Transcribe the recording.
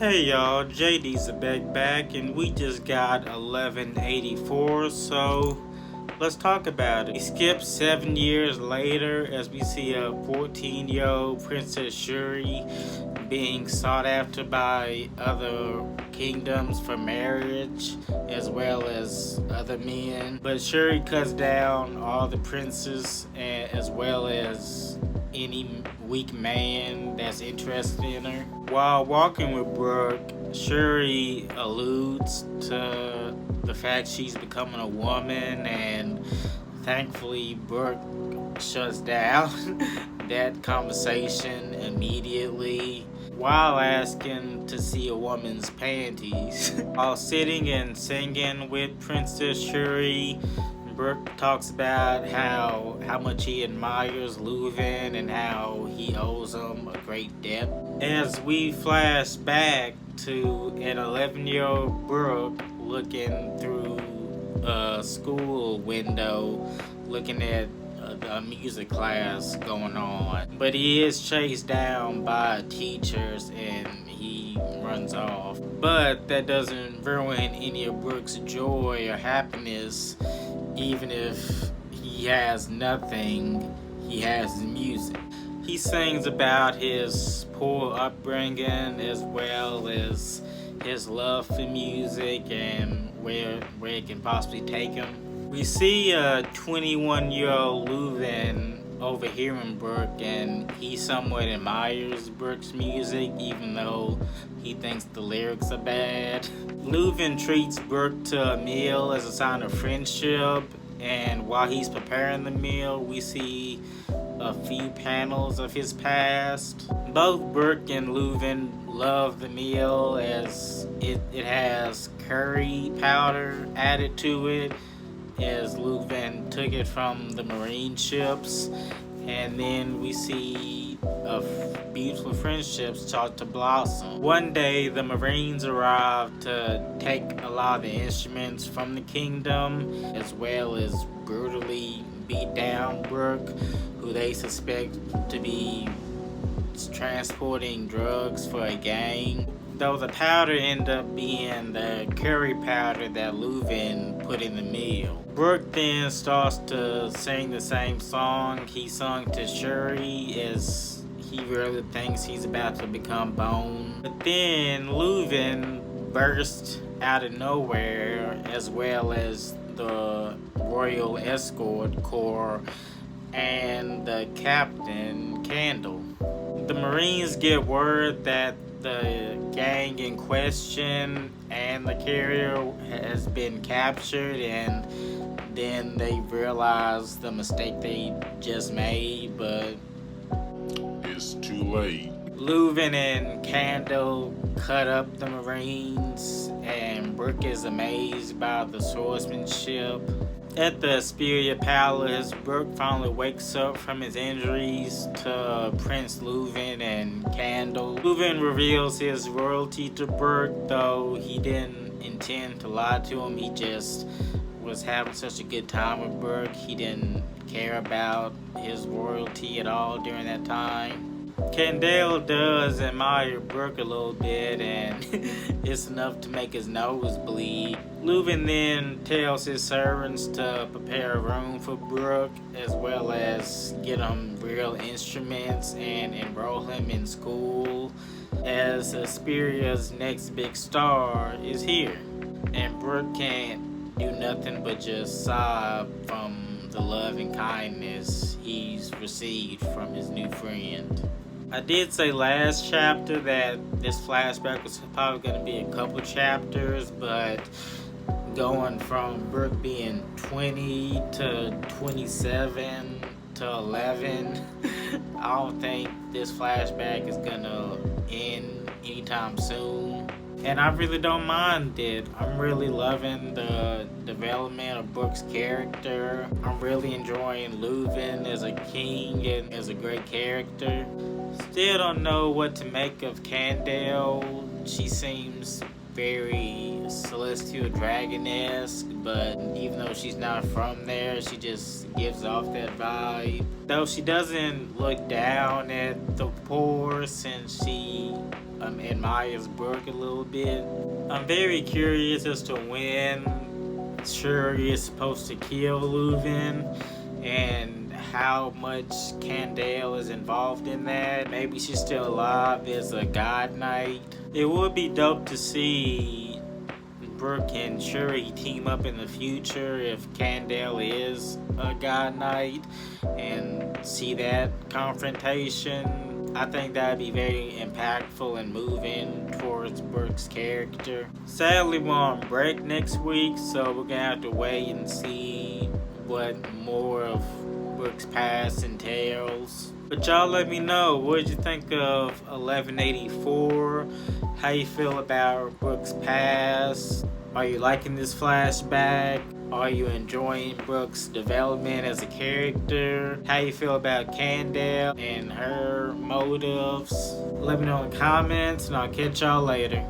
Hey y'all, JD's a back and we just got 1184, so let's talk about it. We skip 7 years later as we see a 14-year-old Princess Shuri being sought after by other kingdoms for marriage as well as other men. But Shuri cuts down all the princes as well as any weak man that's interested in her. While walking with Brooke, Shuri alludes to the fact she's becoming a woman, and thankfully Brooke shuts down that conversation immediately while asking to see a woman's panties. While sitting and singing with Princess Shuri, Brooke talks about how much he admires Leuven and how he owes him a great debt. As we flash back to an 11-year-old Brooke looking through a school window, looking at a music class going on. But he is chased down by teachers and he runs off. But that doesn't ruin any of Brooke's joy or happiness. Even if he has nothing, he has his music. He sings about his poor upbringing as well as his love for music and where it can possibly take him. We see a 21-year-old Leuven overhearing Brooke, and he somewhat admires Brooke's music even though he thinks the lyrics are bad. Leuven treats Brooke to a meal as a sign of friendship, and while he's preparing the meal, we see a few panels of his past. Both Brooke and Leuven love the meal as it has curry powder added to it, as Leuven took it from the Marine ships. And then we see a beautiful friendship start to blossom. One day the Marines arrive to take a lot of the instruments from the kingdom, as well as brutally beat down Brooke, who they suspect to be transporting drugs for a gang. Though the powder ended up being the curry powder that Leuven put in the meal. Brooke then starts to sing the same song he sung to Shuri, as he really thinks he's about to become Bone. But then Leuven burst out of nowhere, as well as the Royal Escort Corps and the Captain Candle. The Marines get word that the gang in question and the carrier has been captured, and then they realize the mistake they just made, but it's too late. Leuven and Candle cut up the Marines, and Brooke is amazed by the swordsmanship. At the Asperia Palace, Brooke finally wakes up from his injuries to Prince Leuven and Candle. Leuven reveals his royalty to Brooke, though he didn't intend to lie to him. He just was having such a good time with Brooke. He didn't care about his royalty at all during that time. Candle does admire Brooke a little bit, and it's enough to make his nose bleed. Leuven then tells his servants to prepare a room for Brooke, as well as get him real instruments and enroll him in school, as Asperia's next big star is here. And Brooke can't do nothing but just sob from the love and kindness he's received from his new friend. I did say last chapter that this flashback was probably going to be a couple chapters, but going from Brooke being 20 to 27 to 11, I don't think this flashback is going to end anytime soon. And I really don't mind it. I'm really loving the development of Brooke's character. I'm really enjoying Leuven as a king and as a great character. Still don't know what to make of Candle. She seems very Celestial Dragon-esque, but even though she's not from there, she just gives off that vibe. Though she doesn't look down at the poor since she admires Brooke a little bit. I'm very curious as to when Shuri is supposed to kill Leuven and how much Candale is involved in that. Maybe she's still alive as a God Knight. It would be dope to see Brooke and Shuri team up in the future if Candale is a God Knight and see that confrontation. I think that'd be very impactful and moving towards Brooke's character. Sadly, we're on break next week, so we're gonna have to wait and see what more of Brooke's past entails. But y'all let me know, what did you think of 1184? How you feel about Brooke's past? Are you liking this flashback? Are you enjoying Brooke's development as a character? How you feel about Candale and her motives? Let me know in the comments and I'll catch y'all later.